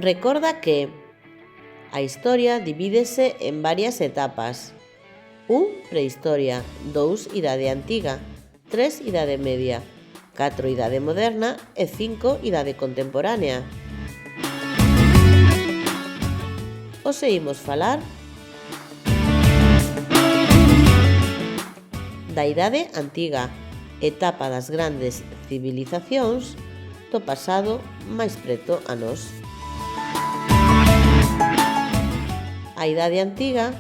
Recorda que a historia divídese en varias etapas. 1. Prehistoria. 2. Idade Antiga. 3. Idade Media. 4. Idade Moderna e 5. Idade Contemporánea. Hoxe imos falar da Idade Antiga, etapa das grandes civilizacións do pasado máis preto a nós. A Idade Antiga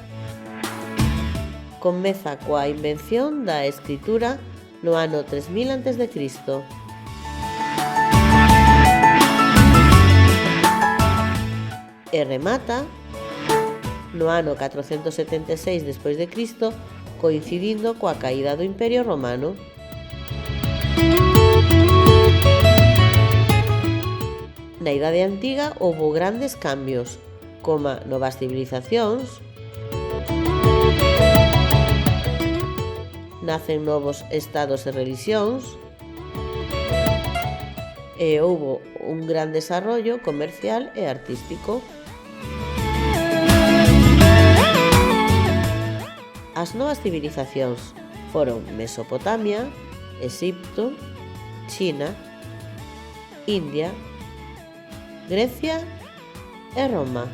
comeza coa invención da escritura no ano 3000 a.C. e remata no ano 476 despois de Cristo, coincidindo coa caída do Imperio Romano. Na Idade Antiga houbo grandes cambios, como novas civilizacións, nacen novos estados e relixións, e houbo un gran desarrollo comercial e artístico. As novas civilizacións foron Mesopotamia, Egipto, China, India, Grecia e Roma.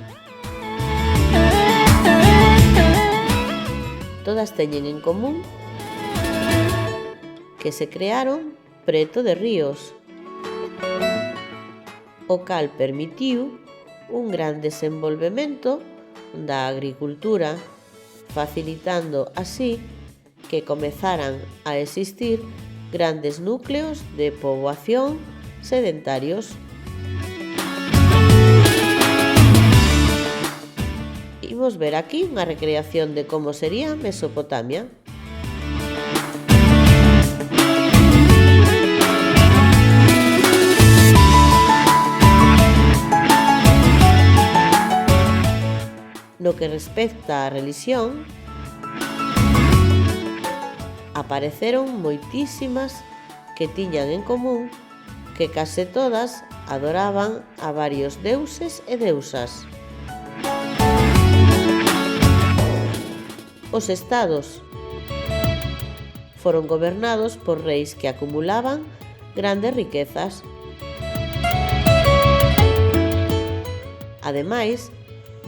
Todas teñen en común que se crearon preto de ríos, o cal permitiu un gran desenvolvemento da agricultura, facilitando así que comezaran a existir grandes núcleos de poboación sedentarios. Imos ver aquí unha recreación de como sería Mesopotamia. No que respecta á relixión, apareceron moitísimas que tiñan en común que case todas adoraban a varios deuses e deusas. Os estados foron gobernados por reis que acumulaban grandes riquezas. Ademais,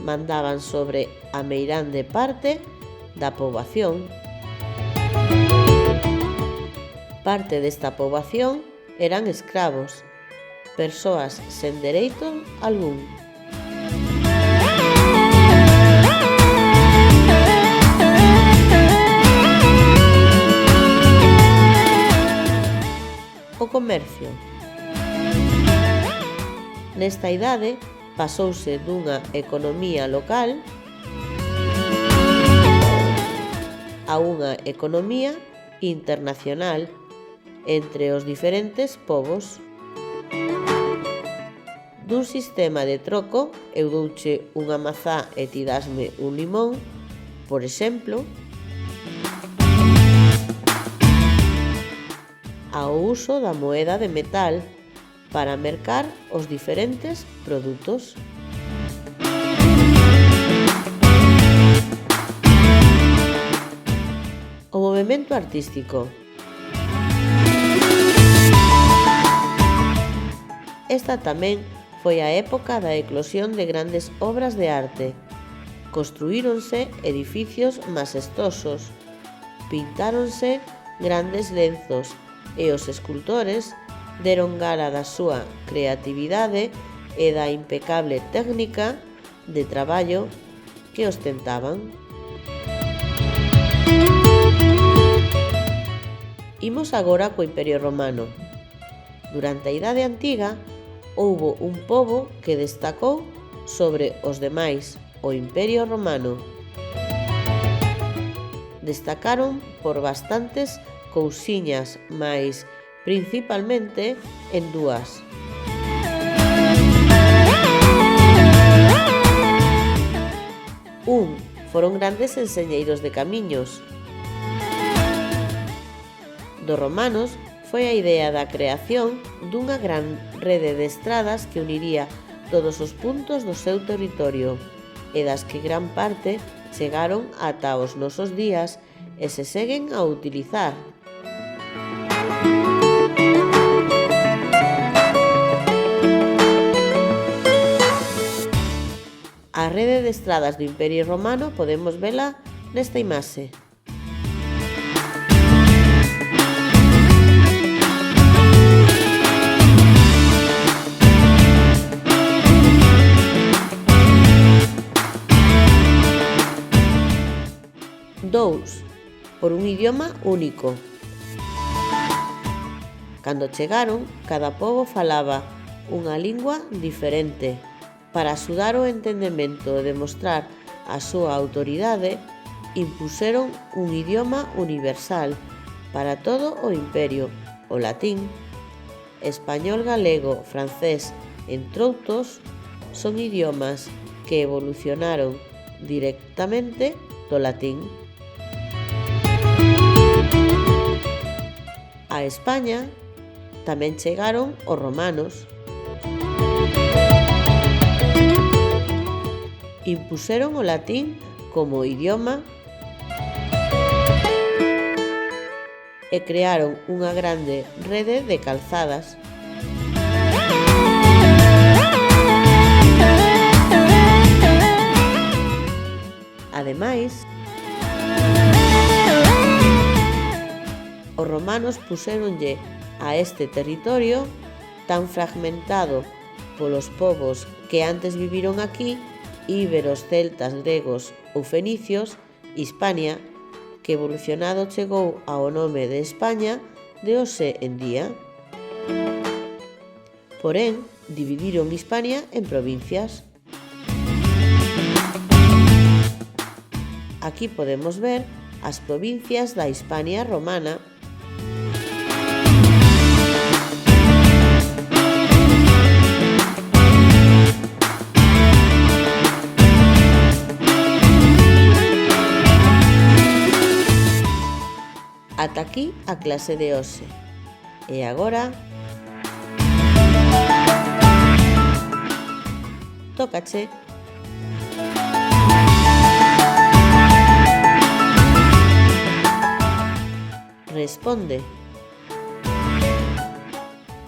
mandaban sobre a meirande parte da poboación. Parte desta poboación eran escravos, persoas sen dereito algún. O comercio. Nesta idade pasouse dunha economía local a unha economía internacional entre os diferentes povos. Dun sistema de troco, eu douche unha mazá e ti dasme un limón, por exemplo, ao uso da moeda de metal para mercar os diferentes produtos. O movemento artístico. Esta tamén foi a época da eclosión de grandes obras de arte. Construíronse edificios majestosos, pintáronse grandes lenzos e os escultores deron gala da súa creatividade e da impecable técnica de traballo que ostentaban. Imos agora co Imperio Romano. Durante a Idade Antiga, houbo un pobo que destacou sobre os demais, o Imperio Romano. Destacaron por bastantes cousiñas, mais principalmente en dúas. Foron grandes enseñeiros de camiños. Dos romanos foi a idea da creación dunha gran rede de estradas que uniría todos os puntos do seu territorio e das que gran parte chegaron ata os nosos días e se seguen a utilizar. A rede de estradas do Imperio Romano podemos vela nesta imaxe. Dous, por un idioma único. Cando chegaron, cada pobo falaba unha lingua diferente. Para axudar o entendemento e demostrar a súa autoridade, impuseron un idioma universal para todo o imperio, o latín. Español, galego, francés, entre outros, son idiomas que evolucionaron directamente do latín. A España tamén chegaron os romanos. Impuseron o latín como idioma e crearon unha grande rede de calzadas. Ademais, os romanos puséronlle a este territorio tan fragmentado polos povos que antes viviron aquí, íberos, celtas, gregos ou fenicios, Hispania, que evolucionado chegou ao nome de España de hoxe en día. Porén, dividiron Hispania en provincias. Aquí podemos ver as provincias da Hispania romana. Ata aquí a clase de hoxe. E agora tócache. Responde.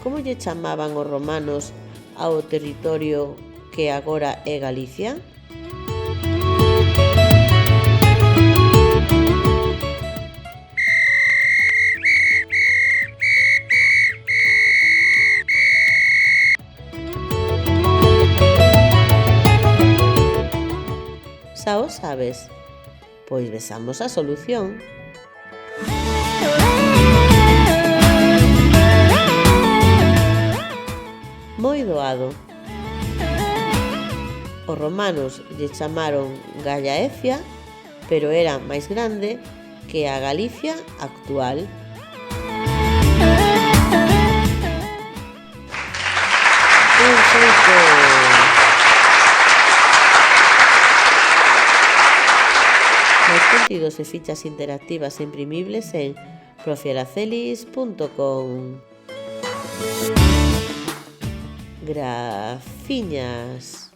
Como lle chamaban os romanos ao territorio que agora é Galicia? Xa o sabes? Pois vexamos a solución. Moi doado. Os romanos lle chamaron Gallaecia, pero era máis grande que a Galicia actual. Perfecto. Máis contidos e fichas interactivas e imprimibles en profiaracelis.com. Graciñas.